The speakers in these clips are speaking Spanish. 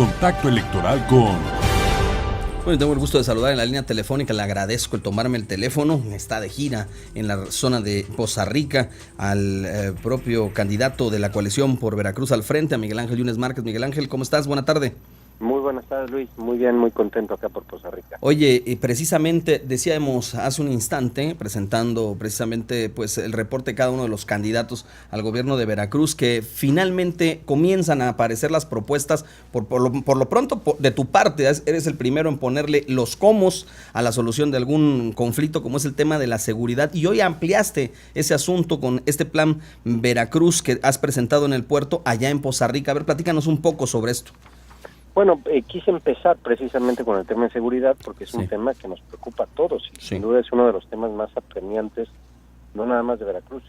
Contacto Electoral con... Bueno, tengo el gusto de saludar en la línea telefónica, le agradezco el tomarme el teléfono, está de gira en la zona de Poza Rica al propio candidato de la coalición por Veracruz al frente, a Miguel Ángel Yunes Márquez. Miguel Ángel, ¿cómo estás? Buena tarde. Muy buenas tardes, Luis. Muy bien, muy contento acá por Poza Rica. Oye, precisamente decíamos hace un instante, presentando precisamente pues el reporte de cada uno de los candidatos al gobierno de Veracruz, que finalmente comienzan a aparecer las propuestas, por lo pronto de tu parte, eres el primero en ponerle los comos a la solución de algún conflicto como es el tema de la seguridad, y hoy ampliaste ese asunto con este plan Veracruz que has presentado en el puerto allá en Poza Rica. A ver, platícanos un poco sobre esto. Bueno, quise empezar precisamente con el tema de seguridad porque es un tema que nos preocupa a todos y sin duda es uno de los temas más apremiantes, no nada más de Veracruz,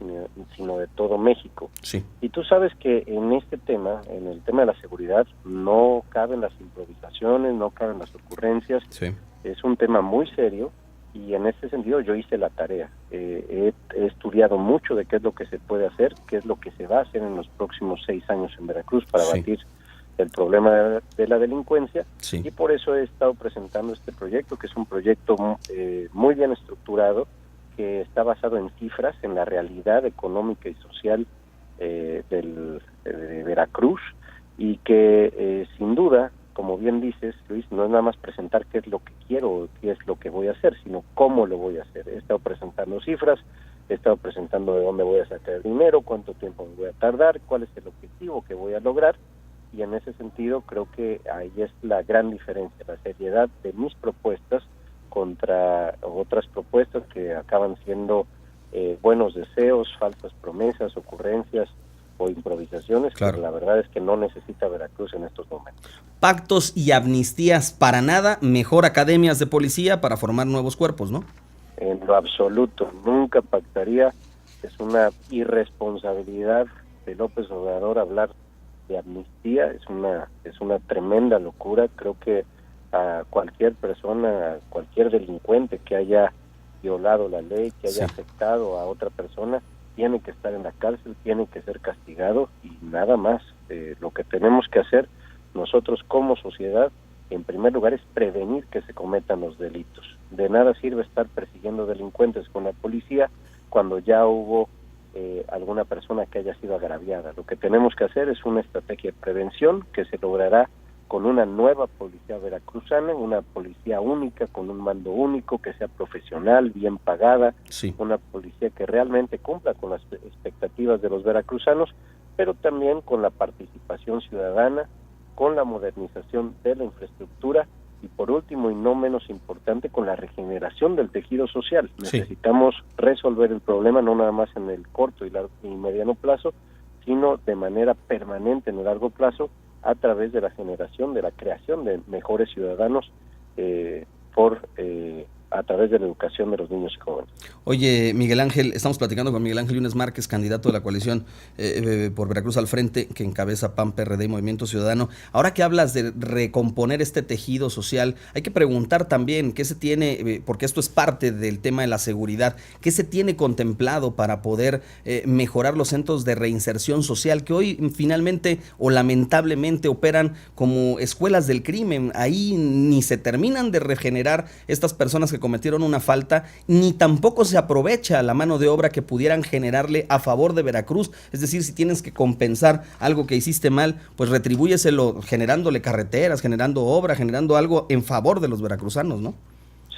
sino de todo México. Sí. Y tú sabes que en este tema, en el tema de la seguridad, no caben las improvisaciones, no caben las ocurrencias. Sí. Es un tema muy serio y en ese sentido yo hice la tarea. He estudiado mucho de qué es lo que se puede hacer, qué es lo que se va a hacer en los próximos 6 años en Veracruz para batir el problema de la delincuencia, y por eso he estado presentando este proyecto, que es un proyecto muy bien estructurado, que está basado en cifras, en la realidad económica y social de Veracruz, y que sin duda, como bien dices, Luis, no es nada más presentar qué es lo que quiero o qué es lo que voy a hacer, sino cómo lo voy a hacer. He estado presentando cifras, he estado presentando de dónde voy a sacar el dinero, cuánto tiempo me voy a tardar, cuál es el objetivo que voy a lograr. Y en ese sentido creo que ahí es la gran diferencia, la seriedad de mis propuestas contra otras propuestas que acaban siendo buenos deseos, falsas promesas, ocurrencias o improvisaciones, que la verdad es que no necesita Veracruz en estos momentos. Pactos y amnistías para nada, mejor academias de policía para formar nuevos cuerpos, ¿no? En lo absoluto, nunca pactaría, es una irresponsabilidad de López Obrador hablar de amnistía, es una tremenda locura. Creo que a cualquier persona, a cualquier delincuente que haya violado la ley, que haya afectado a otra persona, tiene que estar en la cárcel, tiene que ser castigado y nada más. Lo que tenemos que hacer nosotros como sociedad, en primer lugar, es prevenir que se cometan los delitos. De nada sirve estar persiguiendo delincuentes con la policía cuando ya hubo alguna persona que haya sido agraviada. Lo que tenemos que hacer es una estrategia de prevención que se logrará con una nueva policía veracruzana, una policía única, con un mando único, que sea profesional, bien pagada, una policía que realmente cumpla con las expectativas de los veracruzanos, pero también con la participación ciudadana, con la modernización de la infraestructura y por último y no menos importante, con la regeneración del tejido social. Necesitamos resolver el problema no nada más en el corto y mediano plazo, sino de manera permanente en el largo plazo a través de la generación, de la creación de mejores ciudadanos a través de la educación de los niños y jóvenes. Oye, Miguel Ángel, estamos platicando con Miguel Ángel Yunes Márquez, candidato de la coalición por Veracruz al frente, que encabeza PAN, PRD y Movimiento Ciudadano. Ahora que hablas de recomponer este tejido social, hay que preguntar también qué se tiene, porque esto es parte del tema de la seguridad, qué se tiene contemplado para poder mejorar los centros de reinserción social que hoy finalmente o lamentablemente operan como escuelas del crimen. Ahí ni se terminan de regenerar estas personas que cometieron una falta, ni tampoco se aprovecha la mano de obra que pudieran generarle a favor de Veracruz. Es decir, si tienes que compensar algo que hiciste mal, pues retribúyeselo generándole carreteras, generando obra, generando algo en favor de los veracruzanos, ¿no?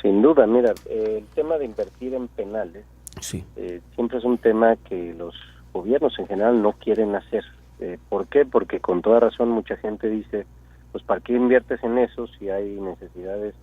Sin duda, mira, el tema de invertir en penales siempre es un tema que los gobiernos en general no quieren hacer. ¿Por qué? Porque con toda razón mucha gente dice, pues ¿para qué inviertes en eso si hay necesidades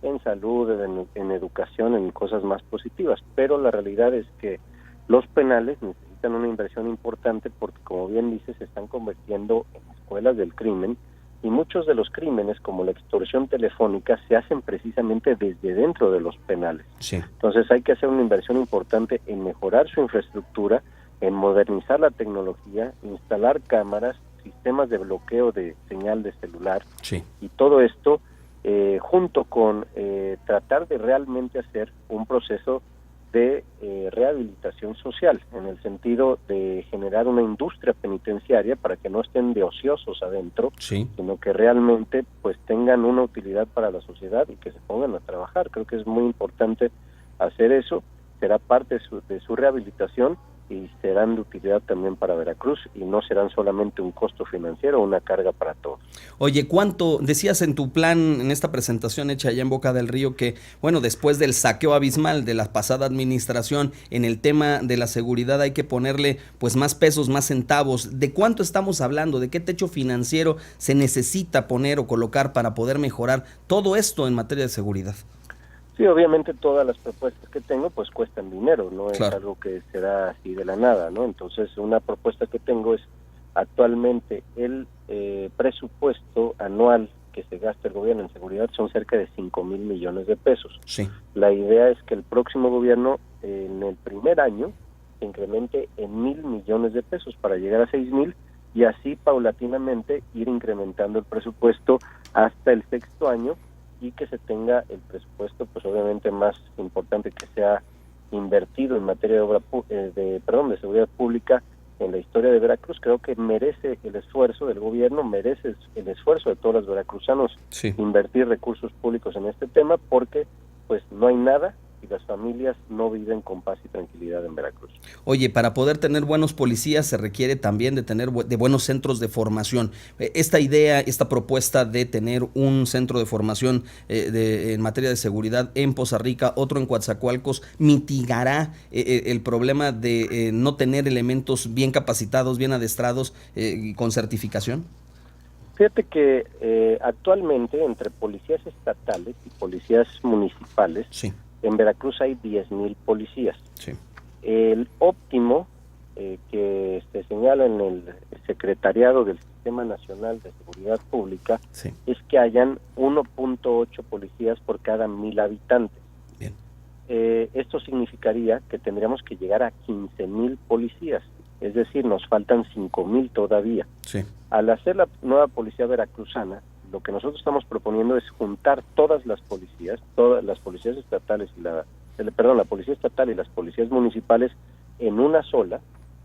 en salud, en educación, en cosas más positivas? Pero la realidad es que los penales necesitan una inversión importante porque, como bien dices, se están convirtiendo en escuelas del crimen y muchos de los crímenes, como la extorsión telefónica, se hacen precisamente desde dentro de los penales. Entonces hay que hacer una inversión importante en mejorar su infraestructura, en modernizar la tecnología, instalar cámaras, sistemas de bloqueo de señal de celular y todo esto junto con tratar de realmente hacer un proceso de rehabilitación social, en el sentido de generar una industria penitenciaria para que no estén de ociosos adentro, Sí. sino que realmente pues tengan una utilidad para la sociedad y que se pongan a trabajar. Creo que es muy importante hacer eso, será parte de su rehabilitación y serán de utilidad también para Veracruz y no serán solamente un costo financiero o una carga para todos. Oye, ¿cuánto decías en tu plan, en esta presentación hecha allá en Boca del Río, que, bueno, después del saqueo abismal de la pasada administración, en el tema de la seguridad hay que ponerle pues más pesos, más centavos? ¿De cuánto estamos hablando? ¿De qué techo financiero se necesita poner o colocar para poder mejorar todo esto en materia de seguridad? Sí, obviamente todas las propuestas que tengo pues cuestan dinero, no es Claro. algo que se da así de la nada, ¿no? Entonces una propuesta que tengo es actualmente el presupuesto anual que se gasta el gobierno en seguridad son cerca de 5,000 millones de pesos. Sí. La idea es que el próximo gobierno en el primer año se incremente en 1,000 millones de pesos para llegar a 6,000 y así paulatinamente ir incrementando el presupuesto hasta el sexto año y que se tenga el presupuesto pues obviamente más importante que sea invertido en materia de de seguridad pública en la historia de Veracruz. Creo que merece el esfuerzo del gobierno, merece el esfuerzo de todos los veracruzanos Sí. invertir recursos públicos en este tema, porque pues no hay nada y las familias no viven con paz y tranquilidad en Veracruz. Oye, para poder tener buenos policías se requiere también de tener de buenos centros de formación. Esta idea, esta propuesta de tener un centro de formación en materia de seguridad en Poza Rica, otro en Coatzacoalcos, mitigará el problema de no tener elementos bien capacitados, bien adestrados con certificación. Fíjate que actualmente entre policías estatales y policías municipales, Sí. en Veracruz hay 10,000 policías. Sí. El óptimo que se señala en el Secretariado del Sistema Nacional de Seguridad Pública Sí. es que hayan 1.8 policías por cada 1,000 habitantes. Bien. Esto significaría que tendríamos que llegar a 15,000 policías, es decir, nos faltan 5,000 todavía. Sí. Al hacer la nueva policía veracruzana, lo que nosotros estamos proponiendo es juntar todas las policías estatales y la policía estatal y las policías municipales en una sola,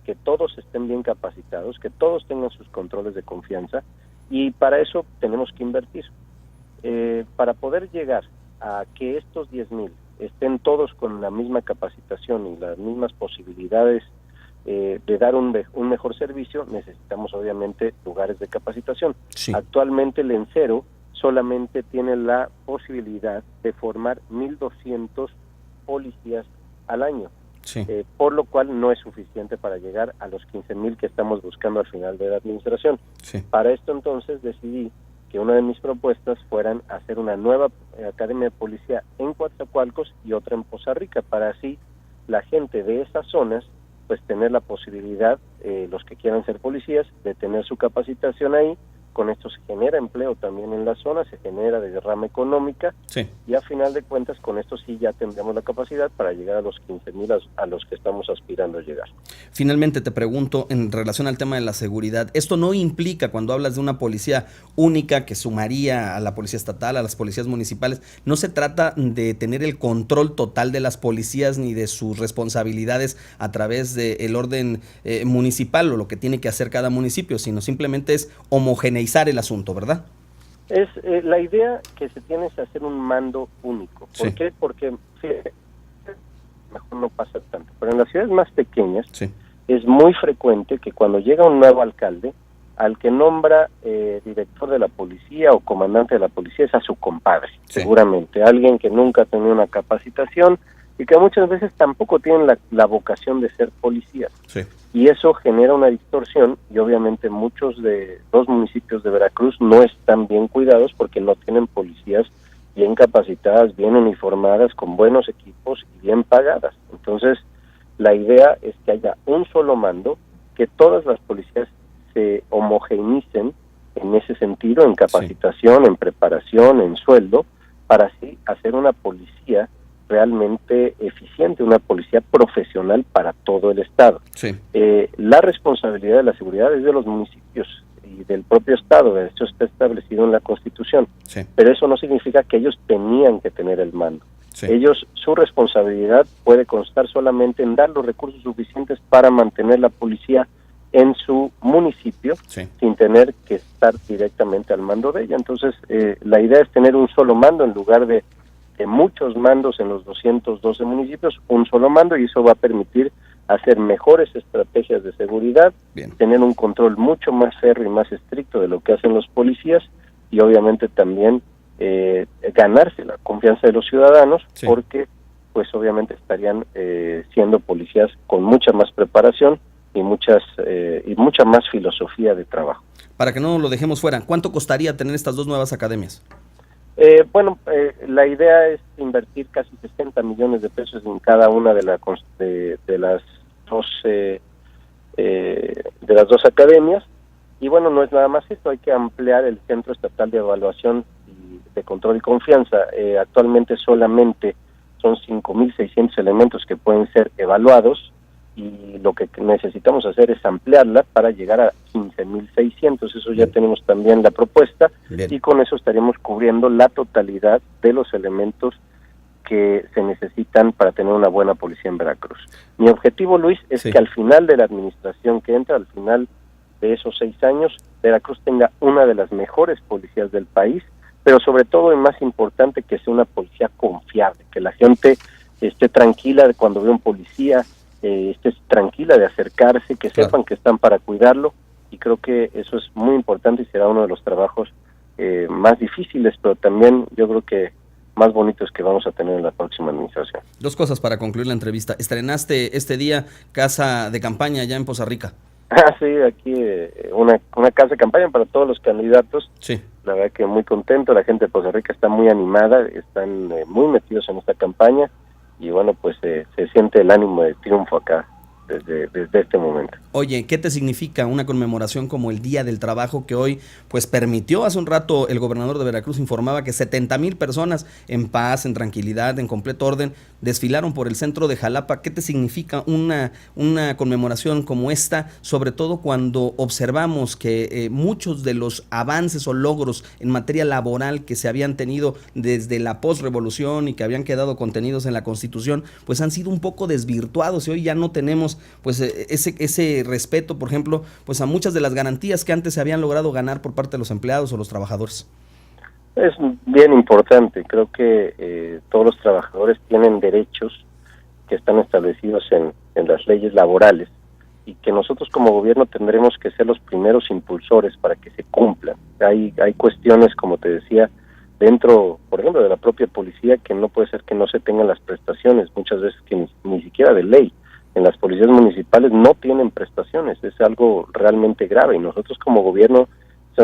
que todos estén bien capacitados, que todos tengan sus controles de confianza, y para eso tenemos que invertir. Para poder llegar a que estos 10,000 estén todos con la misma capacitación y las mismas posibilidades de dar un mejor servicio, necesitamos obviamente lugares de capacitación. Sí. Actualmente el ENCERO solamente tiene la posibilidad de formar 1,200 policías al año, Sí. por lo cual no es suficiente para llegar a los 15,000 que estamos buscando al final de la administración. Sí. Para esto entonces decidí que una de mis propuestas fueran hacer una nueva academia de policía en Coatzacoalcos y otra en Poza Rica, para así la gente de esas zonas pues tener la posibilidad, los que quieran ser policías, de tener su capacitación ahí. Con esto se genera empleo también en la zona, se genera derrama económica, Sí. y a final de cuentas con esto sí ya tendremos la capacidad para llegar a los 15,000 a los que estamos aspirando a llegar. Finalmente te pregunto, en relación al tema de la seguridad, esto no implica, cuando hablas de una policía única que sumaría a la policía estatal, a las policías municipales, no se trata de tener el control total de las policías ni de sus responsabilidades a través del orden municipal o lo que tiene que hacer cada municipio, sino simplemente es homogeneizar el asunto, ¿verdad? Es la idea que se tiene es hacer un mando único. ¿Por Sí. qué? Porque mejor no pasa tanto. Pero en las ciudades más pequeñas Sí. es muy frecuente que cuando llega un nuevo alcalde, al que nombra director de la policía o comandante de la policía es a su compadre, Sí. seguramente. Alguien que nunca ha tenido una capacitación y que muchas veces tampoco tienen la vocación de ser policías. Sí. Y eso genera una distorsión y obviamente muchos de los municipios de Veracruz no están bien cuidados porque no tienen policías bien capacitadas, bien uniformadas, con buenos equipos y bien pagadas. Entonces, la idea es que haya un solo mando, que todas las policías se homogeneicen en ese sentido, en capacitación, en preparación, en sueldo, para así hacer una policía realmente eficiente, una policía profesional para todo el Estado. Sí. La responsabilidad de la seguridad es de los municipios y del propio Estado, de hecho está establecido en la Constitución, Sí. pero eso no significa que ellos tenían que tener el mando. Sí. Ellos, su responsabilidad puede constar solamente en dar los recursos suficientes para mantener la policía en su municipio, Sí. sin tener que estar directamente al mando de ella. Entonces, la idea es tener un solo mando en lugar de muchos mandos en los 212 municipios, un solo mando, y eso va a permitir hacer mejores estrategias de seguridad, Bien. tener un control mucho más férreo y más estricto de lo que hacen los policías, y obviamente también ganarse la confianza de los ciudadanos, Sí. porque pues obviamente estarían siendo policías con mucha más preparación y mucha más filosofía de trabajo. Para que no lo dejemos fuera, ¿cuánto costaría tener estas dos nuevas academias? La idea es invertir casi 60 millones de pesos en cada una de las dos academias, y bueno, no es nada más esto, hay que ampliar el Centro Estatal de Evaluación y de Control y Confianza. Actualmente solamente son 5.600 elementos que pueden ser evaluados, y lo que necesitamos hacer es ampliarla para llegar a 15.600. Eso ya tenemos también la propuesta. Bien. Y con eso estaríamos cubriendo la totalidad de los elementos que se necesitan para tener una buena policía en Veracruz. Mi objetivo, Luis, es Sí. que al final de la administración que entra, al final de esos 6 años, Veracruz tenga una de las mejores policías del país, pero sobre todo, y más importante, que sea una policía confiable, que la gente esté tranquila de cuando ve un policía, esté tranquila de acercarse, que Claro. sepan que están para cuidarlo, y creo que eso es muy importante y será uno de los trabajos más difíciles, pero también yo creo que más bonitos que vamos a tener en la próxima administración. Dos cosas para concluir la entrevista. Estrenaste este día casa de campaña allá en Poza Rica. Sí, aquí una casa de campaña para todos los candidatos. Sí. La verdad que muy contento, la gente de Poza Rica está muy animada, están muy metidos en esta campaña, y bueno, pues se siente el ánimo de triunfo acá desde este momento. Oye, ¿qué te significa una conmemoración como el Día del Trabajo, que hoy pues permitió? Hace un rato el gobernador de Veracruz informaba que 70,000 personas en paz, en tranquilidad, en completo orden, desfilaron por el centro de Jalapa. ¿Qué te significa una conmemoración como esta? Sobre todo cuando observamos que muchos de los avances o logros en materia laboral que se habían tenido desde la postrevolución y que habían quedado contenidos en la Constitución, pues han sido un poco desvirtuados, y hoy ya no tenemos pues ese respeto, por ejemplo, pues a muchas de las garantías que antes se habían logrado ganar por parte de los empleados o los trabajadores. Es bien importante, creo que todos los trabajadores tienen derechos que están establecidos en las leyes laborales, y que nosotros como gobierno tendremos que ser los primeros impulsores para que se cumplan. Hay cuestiones, como te decía, dentro, por ejemplo, de la propia policía, que no puede ser que no se tengan las prestaciones, muchas veces que ni siquiera de ley. En las policías municipales no tienen prestaciones, es algo realmente grave, y nosotros como gobierno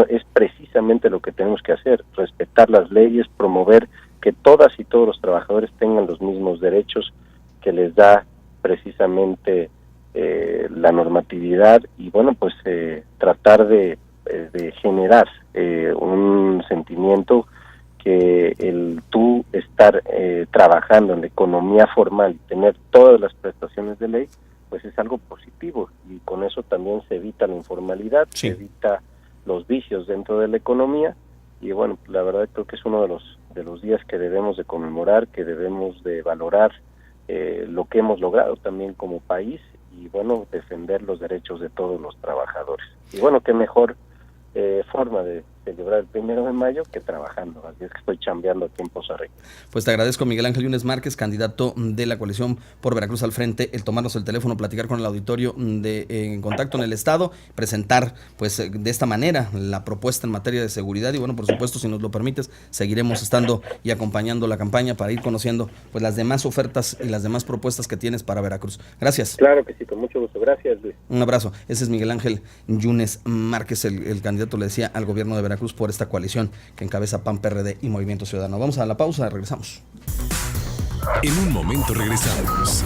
es precisamente lo que tenemos que hacer: respetar las leyes, promover que todas y todos los trabajadores tengan los mismos derechos que les da precisamente la normatividad, y bueno, pues tratar de generar un sentimiento que el tú estar trabajando en la economía formal y tener todas las prestaciones de ley, pues es algo positivo, y con eso también se evita la informalidad, Sí. se evita los vicios dentro de la economía, y bueno, la verdad creo que es uno de los días que debemos de conmemorar, que debemos de valorar lo que hemos logrado también como país, y bueno, defender los derechos de todos los trabajadores. Y bueno, qué mejor forma de celebrar el 1 de mayo que trabajando, así es que estoy chambeando aquí en Poza Rica. Pues te agradezco, Miguel Ángel Yunes Márquez, candidato de la coalición por Veracruz al Frente, el tomarnos el teléfono, platicar con el auditorio en contacto en el estado, presentar pues de esta manera la propuesta en materia de seguridad, y bueno, por supuesto, si nos lo permites, seguiremos estando y acompañando la campaña para ir conociendo pues las demás ofertas y las demás propuestas que tienes para Veracruz. Gracias. Claro que sí, con mucho gusto. Gracias, Luis. Un abrazo. Ese es Miguel Ángel Yunes Márquez, el candidato, le decía, al gobierno de Veracruz por esta coalición que encabeza PAN, PRD y Movimiento Ciudadano. Vamos a la pausa, regresamos. En un momento regresamos.